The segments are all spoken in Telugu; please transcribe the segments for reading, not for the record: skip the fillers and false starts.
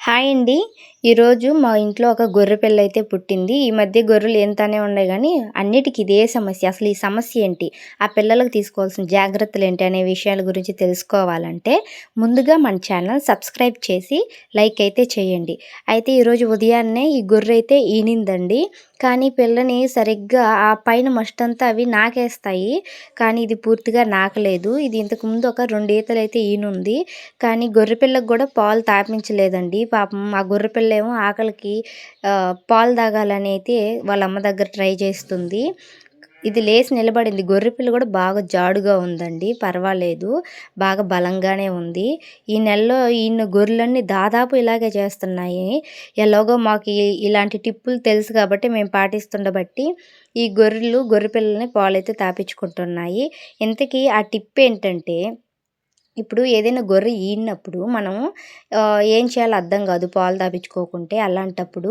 హాయ్ అండి. ఈరోజు మా ఇంట్లో ఒక గొర్రె పిల్ల అయితే పుట్టింది. ఈ మధ్య గొర్రెలు ఎంతనే ఉన్నాయి గానీ, అన్నిటికి ఇదే సమస్య. అసలు ఈ సమస్య ఏంటి? ఆ పిల్లలకు తీసుకోవాల్సిన జాగ్రత్తలేంటి? అనే విషయాల గురించి తెలుసుకోవాలంటే, ముందుగా మన ఛానల్ సబ్స్క్రైబ్ చేసి, లైక్ అయితే చేయండి. అయితే ఈరోజు ఉదయాన్నే ఈ గొర్రె అయితే ఈనిందండి. కానీ పిల్లని సరిగ్గా ఆ పైన మస్టంతా అవి నాకేస్తాయి. కానీ ఇది పూర్తిగా నాకలేదు. ఇది ఇంతకుముందు ఒక 2 ఈతలైతే ఈనుంది. కానీ గొర్రెపిల్లకు గూడా పాలు తాపించలేదండి. పాపం ఆ గొర్రెపిల్లేమో ఆకలికి పాలు తాగాలని అయితే వాళ్ళ అమ్మ దగ్గర ట్రై చేస్తుంది. ఇది లేసి నిలబడింది. గొర్రెపిల్ల కూడా బాగా జాడుగా ఉందండి. పర్వాలేదు. బాగా బలంగానే ఉంది. ఈ నెలలో ఈన గొర్రెలన్నీ దాదాపు ఇలాగే చేస్తున్నాయి. ఎలాగో మాకు ఇలాంటి టిప్పులు తెలుసు కాబట్టి మేము పాటిస్తుండబట్టి ఈ గొర్రె పిల్లల్ని పాలైతే తాపించుకుంటున్నాయి. ఇంతకీ ఆ టిప్ ఏంటంటే, ఇప్పుడు ఏదైనా గొర్రె ఈనినప్పుడు మనం ఏం చేయాలో అర్థం కాదు పాలు తాపించుకోకుంటే. అలాంటప్పుడు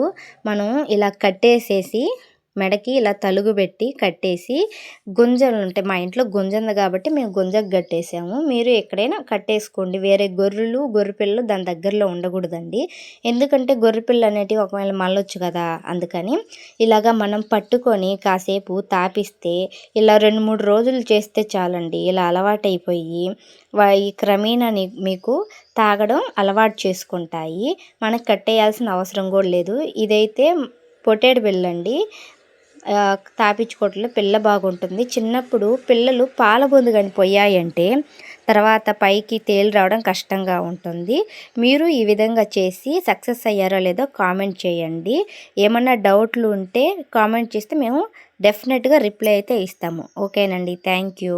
మనం ఇలా కట్టేసేసి మెడకి ఇలా తలుగు పెట్టి కట్టేసి, గుంజలుంటాయి మా ఇంట్లో గుంజుంది కాబట్టి మేము గుంజకు కట్టేసాము. మీరు ఎక్కడైనా కట్టేసుకోండి. వేరే గొర్రెలు, గొర్రెపిల్లలు దాని దగ్గరలో ఉండకూడదండి. ఎందుకంటే గొర్రెపిల్ల అనేటివి ఒకవేళ మళ్ళొచ్చు కదా, అందుకని ఇలాగా మనం పట్టుకొని కాసేపు తాపిస్తే, ఇలా 2, 3 రోజులు చేస్తే చాలండి. ఇలా అలవాటైపోయి ఈ క్రమేణా మీకు తాగడం అలవాటు చేసుకుంటాయి. మనకు కట్టేయాల్సిన అవసరం కూడా లేదు. ఇదైతే పొట్టేడు పిల్లండి. తాపించుకోవట్లేదు. పిల్ల బాగుంటుంది. చిన్నప్పుడు పిల్లలు పాల బొందు కానీ పొయ్యాయంటే తర్వాత పైకి తేలి రావడం కష్టంగా ఉంటుంది. మీరు ఈ విధంగా చేసి సక్సెస్ అయ్యారో లేదో కామెంట్ చేయండి. ఏమన్నా డౌట్లు ఉంటే కామెంట్ చేస్తే మేము డెఫినెట్గా రిప్లై అయితే ఇస్తాము. ఓకేనండి. Thank you.